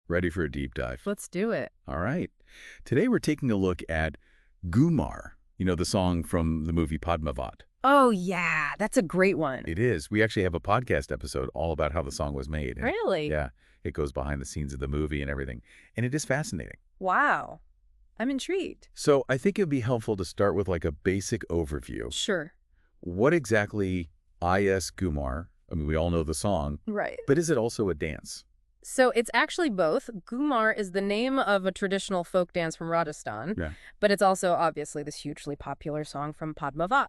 Ready for a deep dive? Let's do it. All right. Today we're taking a look at Ghoomar, the song from the movie Padmaavat. Oh, yeah. That's a great one. It is. We actually have a podcast episode all about how the song was made. And Really? yeah, it goes behind the scenes of the movie and everything. And it is fascinating. Wow. I'm intrigued. So I think it would be helpful to start with like a basic overview. Sure. What exactly is Ghoomar? I mean, we all know the song, Right. but is it also a dance? So it's actually both. Ghoomar is the name of a traditional folk dance from Rajasthan, Yeah. but it's also obviously this hugely popular song from Padmaavat.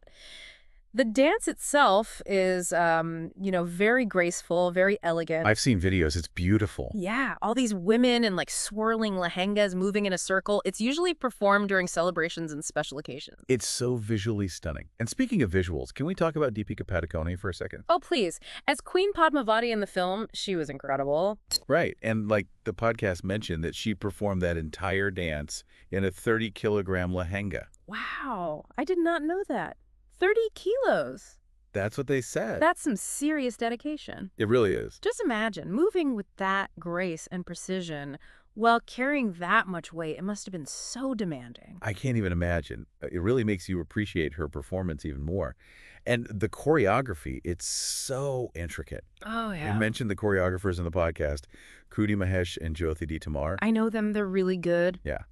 The dance itself is, very graceful, very elegant. I've seen videos. It's beautiful. Yeah, all these women in like swirling lehengas moving in a circle. It's usually performed during celebrations and special occasions. It's so visually stunning. And speaking of visuals, can we talk about Deepika Padukone for a second? Oh, please. As Queen Padmavati in the film, she was incredible. Right. And like the podcast mentioned that she performed that entire dance in a 30-kilogram lehenga. Wow, I did not know that. 30 kilos. That's what they said. That's some serious dedication. It really is. Just imagine moving with that grace and precision while carrying that much weight. It must have been so demanding. I can't even imagine. It really makes you appreciate her performance even more. And the choreography, it's so intricate. Oh, We yeah. mentioned the choreographers in the podcast, Kriti Mahesh and Jyothi D. Tamar. I know them. They're really good. Yeah.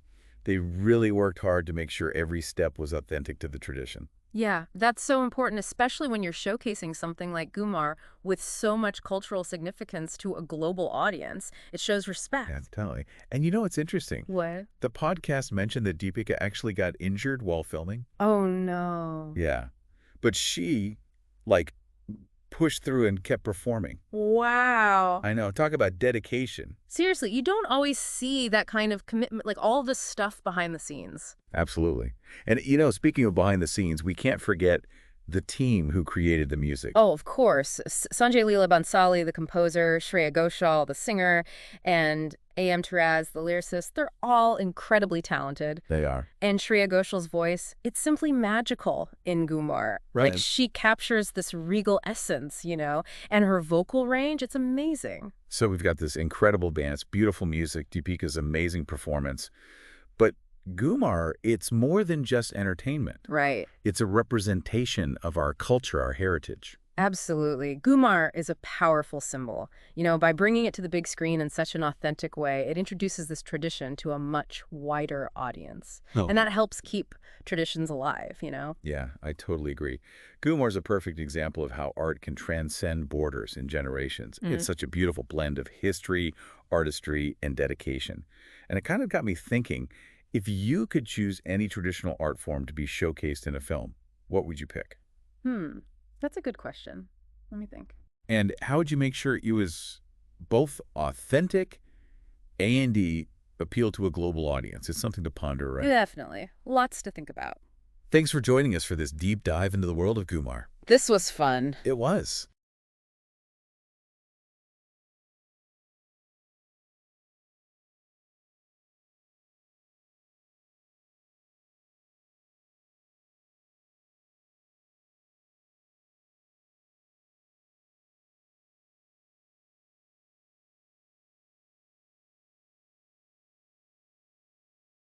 They really worked hard to make sure every step was authentic to the tradition. Yeah, that's so important, especially when you're showcasing something like Ghoomar with so much cultural significance to a global audience. It shows respect. Yeah, totally. And you know what's interesting? What? The podcast mentioned that Deepika actually got injured while filming. Oh, no. Yeah. But she, pushed through and kept performing. Wow. I know. Talk about dedication. Seriously, you don't always see that kind of commitment, like all the stuff behind the scenes. Absolutely. And, speaking of behind the scenes, we can't forget the team who created the music. Oh, of course. Sanjay Leela Bansali, the composer, Shreya Ghoshal, the singer, and A.M. Taraz, the lyricist, they're all incredibly talented. They are. And Shreya Ghoshal's voice, it's simply magical in Ghoomar. Right. Like, she captures this regal essence, and her vocal range, it's amazing. So we've got this incredible dance, beautiful music, Deepika's amazing performance. But Ghoomar, it's more than just entertainment. Right. It's a representation of our culture, our heritage. Absolutely. Ghoomar is a powerful symbol. By bringing it to the big screen in such an authentic way, it introduces this tradition to a much wider audience. Oh. And that helps keep traditions alive, Yeah, I totally agree. Ghoomar is a perfect example of how art can transcend borders and generations. It's such a beautiful blend of history, artistry, and dedication. And it kind of got me thinking, if you could choose any traditional art form to be showcased in a film, what would you pick? That's a good question. Let me think. And how would you make sure it was both authentic and appeal to a global audience? It's something to ponder, right? Definitely. Lots to think about. Thanks for joining us for this deep dive into the world of Ghoomar. This was fun. It was.